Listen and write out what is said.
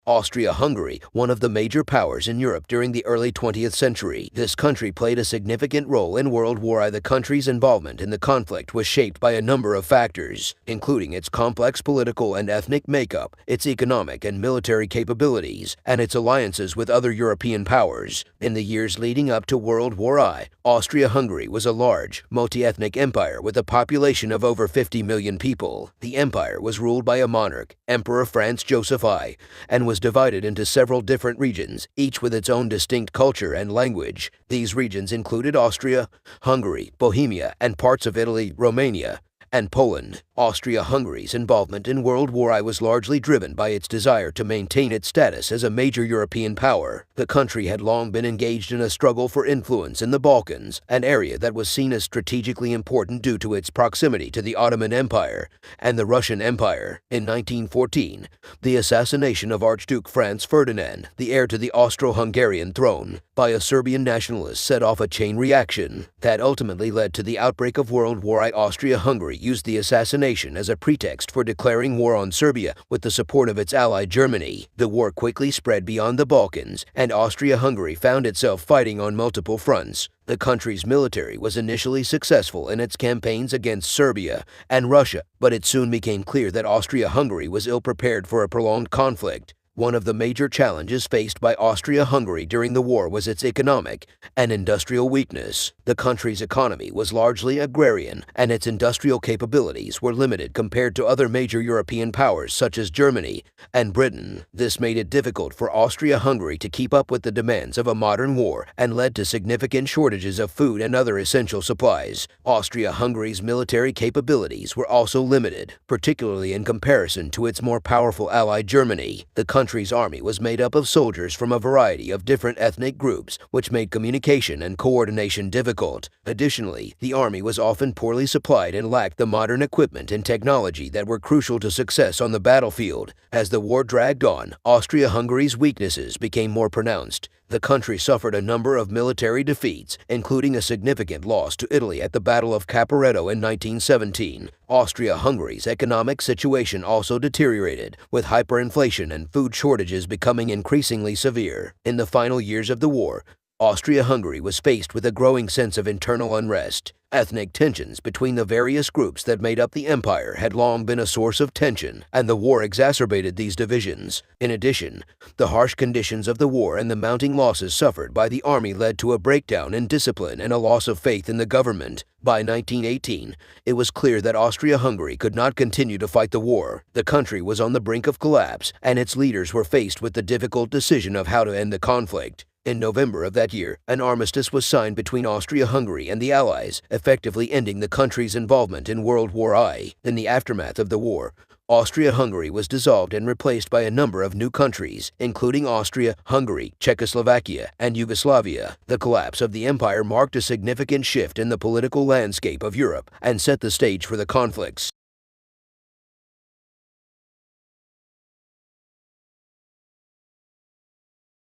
Austria-Hungary, one of the major powers in Europe during the early 20th century. This country played a significant role in World War I. The country's involvement in the conflict was shaped by a number of factors, including its complex political and ethnic makeup, its economic and military capabilities, and its alliances with other European powers. In the years leading up to World War I, Austria-Hungary was a large, multi-ethnic empire with a population of over 50 million people. The empire was ruled by a monarch, Emperor Franz Joseph I, and was divided into several different regions, each with its own distinct culture and language. These regions included Austria, Hungary, Bohemia, and parts of Italy, Romania, and Poland. Austria-Hungary's involvement in World War I was largely driven by its desire to maintain its status as a major European power. The country had long been engaged in a struggle for influence in the Balkans, an area that was seen as strategically important due to its proximity to the Ottoman Empire and the Russian Empire. In 1914, the assassination of Archduke Franz Ferdinand, the heir to the Austro-Hungarian throne, by a Serbian nationalist set off a chain reaction that ultimately led to the outbreak of World War I. Austria-Hungary used the assassination as a pretext for declaring war on Serbia with the support of its ally Germany. The war quickly spread beyond the Balkans, and Austria-Hungary found itself fighting on multiple fronts. The country's military was initially successful in its campaigns against Serbia and Russia, but it soon became clear that Austria-Hungary was ill-prepared for a prolonged conflict. One of the major challenges faced by Austria-Hungary during the war was its economic and industrial weakness. The country's economy was largely agrarian, and its industrial capabilities were limited compared to other major European powers such as Germany and Britain. This made it difficult for Austria-Hungary to keep up with the demands of a modern war and led to significant shortages of food and other essential supplies. Austria-Hungary's military capabilities were also limited, particularly in comparison to its more powerful ally Germany. The country's army was made up of soldiers from a variety of different ethnic groups, which made communication and coordination difficult. Additionally, the army was often poorly supplied and lacked the modern equipment and technology that were crucial to success on the battlefield. As the war dragged on, Austria-Hungary's weaknesses became more pronounced. The country suffered a number of military defeats, including a significant loss to Italy at the Battle of Caporetto in 1917. Austria-Hungary's economic situation also deteriorated, with hyperinflation and food shortages becoming increasingly severe. In the final years of the war, Austria-Hungary was faced with a growing sense of internal unrest. Ethnic tensions between the various groups that made up the empire had long been a source of tension, and the war exacerbated these divisions. In addition, the harsh conditions of the war and the mounting losses suffered by the army led to a breakdown in discipline and a loss of faith in the government. By 1918, it was clear that Austria-Hungary could not continue to fight the war. The country was on the brink of collapse, and its leaders were faced with the difficult decision of how to end the conflict. In November of that year, an armistice was signed between Austria-Hungary and the Allies, effectively ending the country's involvement in World War I. In the aftermath of the war, Austria-Hungary was dissolved and replaced by a number of new countries, including Austria, Hungary, Czechoslovakia, and Yugoslavia. The collapse of the empire marked a significant shift in the political landscape of Europe and set the stage for the conflicts